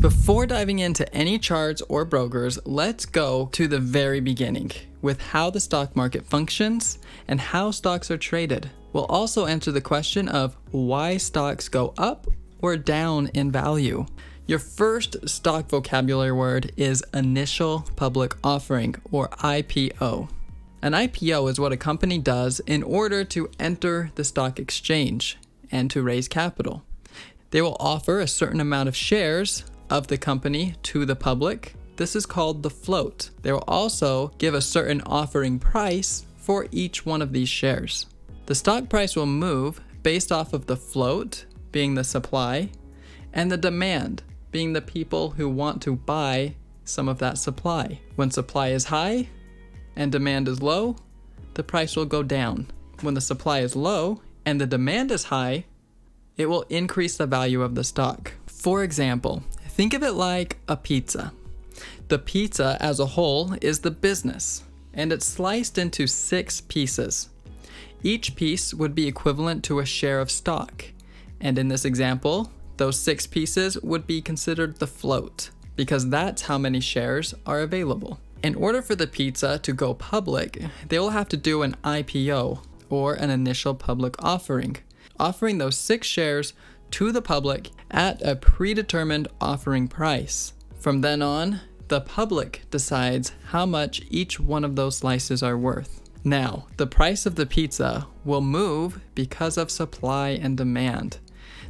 Before diving into any charts or brokers, let's go to the very beginning with how the stock market functions and how stocks are traded. We'll also answer the question of why stocks go up or down in value. Your first stock vocabulary word is initial public offering, or IPO. An IPO is what a company does in order to enter the stock exchange and to raise capital. They will offer a certain amount of shares of the company to the public. This is called the float. They will also give a certain offering price for each one of these shares. The stock price will move based off of the float, being the supply, and the demand, being the people who want to buy some of that supply. When supply is high and demand is low, the price will go down. When the supply is low and the demand is high, it will increase the value of the stock. For example, think of it like a pizza. The pizza as a whole is the business, and it's sliced into 6 pieces. Each piece would be equivalent to a share of stock, and in this example, those 6 pieces would be considered the float, because that's how many shares are available. In order for the pizza to go public, they will have to do an IPO, or an initial public offering, offering those 6 shares to the public at a predetermined offering price. From then on, the public decides how much each one of those slices are worth. Now, the price of the pizza will move because of supply and demand.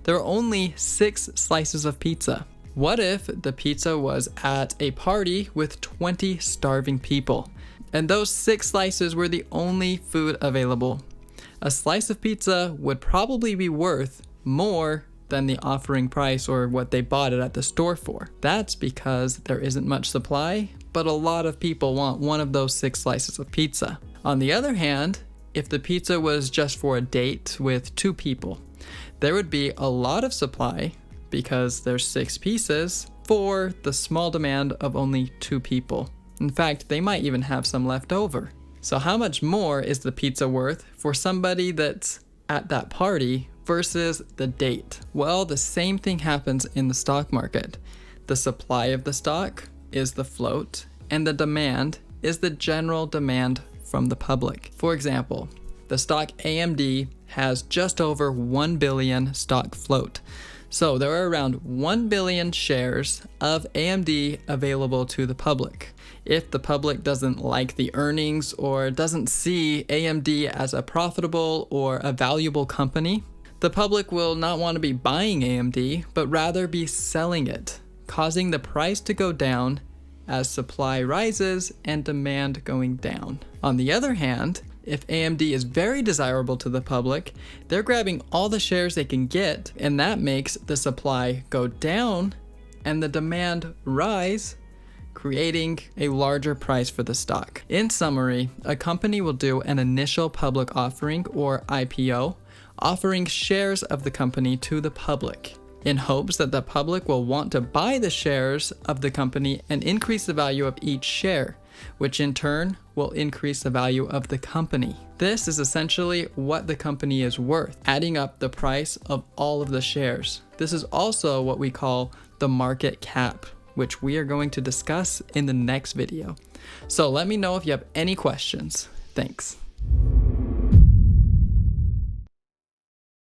There are only 6 slices of pizza. What if the pizza was at a party with 20 starving people, and those 6 slices were the only food available? A slice of pizza would probably be worth more than the offering price or what they bought it at the store for. That's because there isn't much supply, but a lot of people want one of those 6 slices of pizza. On the other hand, if the pizza was just for a date with 2 people, there would be a lot of supply because there's 6 pieces for the small demand of only 2 people. In fact, they might even have some left over. So how much more is the pizza worth for somebody that's at that party versus the date? Well, the same thing happens in the stock market. The supply of the stock is the float, and the demand is the general demand from the public. For example, the stock AMD has just over 1 billion stock float. So there are around 1 billion shares of AMD available to the public. If the public doesn't like the earnings or doesn't see AMD as a profitable or a valuable company, the public will not want to be buying AMD, but rather be selling it, causing the price to go down as supply rises and demand going down. On the other hand, if AMD is very desirable to the public, they're grabbing all the shares they can get, and that makes the supply go down and the demand rise, creating a larger price for the stock. In summary, a company will do an initial public offering, or IPO, offering shares of the company to the public in hopes that the public will want to buy the shares of the company and increase the value of each share, which in turn will increase the value of the company. This is essentially what the company is worth, adding up the price of all of the shares. This is also what we call the market cap, which we are going to discuss in the next video. So let me know if you have any questions. Thanks.